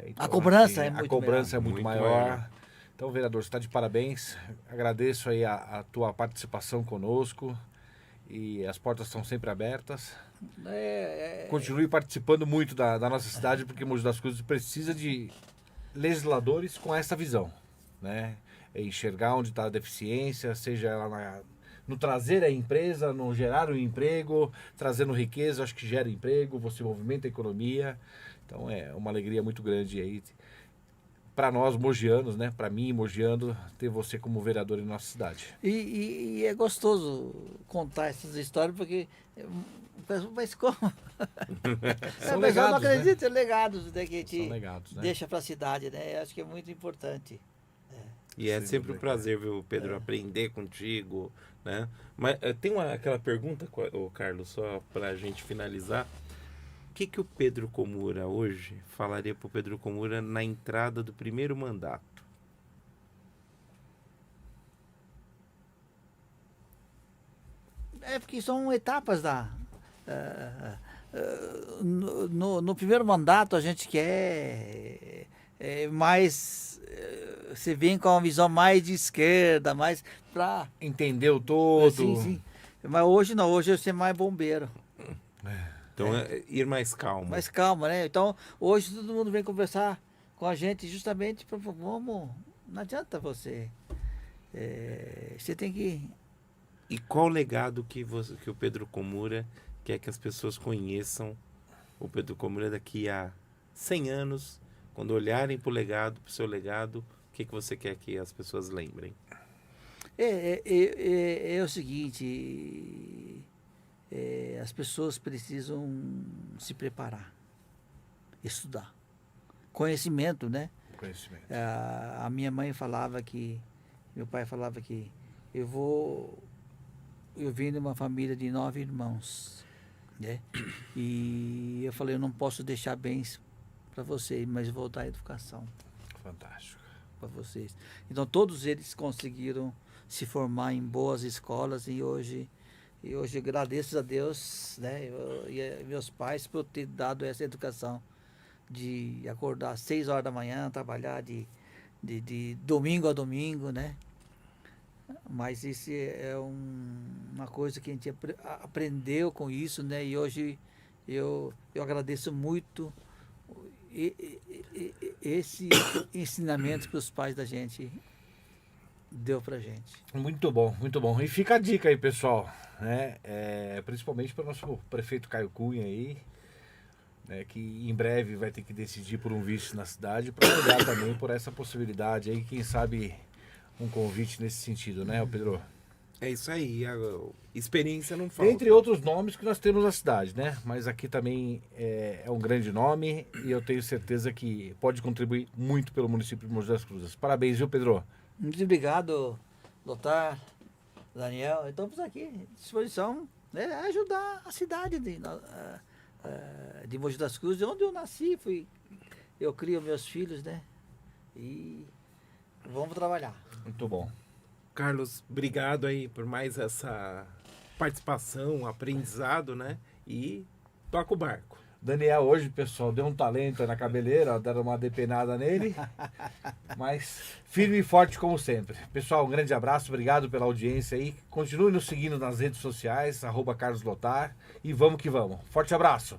Então, A cobrança assim, é muito a cobrança é maior. muito Muito maior. maior. Então, vereador, você está de parabéns. Agradeço aí a tua participação conosco e as portas estão sempre abertas. Continue participando muito da nossa cidade, porque Mogi das Cruzes precisa de legisladores com essa visão, né? Enxergar onde está a deficiência, seja ela no trazer a empresa, no gerar o emprego, trazendo riqueza, acho que gera emprego, você movimenta a economia. Então é uma alegria muito grande aí para nós mogianos, né? Para mim, mogiano, ter você como vereador em nossa cidade. E é gostoso contar essas histórias, porque mas como? São O pessoal legados, não acredita, né? Legados, né, que a gente São legados, né? deixa para a cidade, né? Eu acho que é muito importante. E é sempre um prazer, viu, Pedro, aprender contigo, né? Mas tem aquela pergunta, Carlos, só para a gente finalizar. O que o Pedro Komura hoje falaria para o Pedro Komura na entrada do primeiro mandato? É porque são etapas no primeiro mandato a gente quer mais. Você vem com uma visão mais de esquerda, mais para. Entendeu todo. Sim. Mas hoje não, hoje eu ser mais bombeiro. Então é ir mais calmo. Mais calma, né? Então, hoje todo mundo vem conversar com a gente justamente para vamos, não adianta você. Você tem que. E qual o legado que o Pedro Komura quer que as pessoas conheçam o Pedro Komura daqui a 100 anos, quando olharem para o legado, para o seu legado, o que você quer que as pessoas lembrem? É o seguinte, as pessoas precisam se preparar, estudar. Conhecimento, né? Conhecimento. A minha mãe falava meu pai falava que eu vim de uma família de 9 irmãos, né? E eu falei, eu não posso deixar bens para vocês, mas vou dar educação Fantástico. para vocês. Então todos eles conseguiram se formar em boas escolas e hoje agradeço a Deus, né? E meus pais por ter dado essa educação de acordar às 6 horas da manhã, trabalhar de domingo a domingo, né? Mas isso é uma coisa que a gente aprendeu com isso, né? E hoje eu agradeço muito esse ensinamento que os pais da gente deu pra gente. Muito bom, muito bom. E fica a dica aí, pessoal, né? Principalmente para o nosso prefeito Caio Cunha aí, né? Que em breve vai ter que decidir por um vice na cidade, para olhar também por essa possibilidade aí, quem sabe um convite nesse sentido, né, Pedro? É isso aí, a experiência não falta. Entre outros nomes que nós temos na cidade, né? Mas aqui também é um grande nome e eu tenho certeza que pode contribuir muito pelo município de Mogi das Cruzes. Parabéns, viu, Pedro? Muito obrigado, Lothar, Daniel. Estamos aqui à disposição, né, a ajudar a cidade de Mogi das Cruzes, onde eu nasci, eu crio meus filhos, né? E vamos trabalhar. Muito bom. Carlos, obrigado aí por mais essa participação, aprendizado, né? E toca o barco. Daniel hoje, pessoal, deu um talento na cabeleira, ó, deram uma depenada nele, mas firme e forte como sempre. Pessoal, um grande abraço, obrigado pela audiência aí. Continue nos seguindo nas redes sociais, @CarlosLothar, e vamos que vamos. Forte abraço.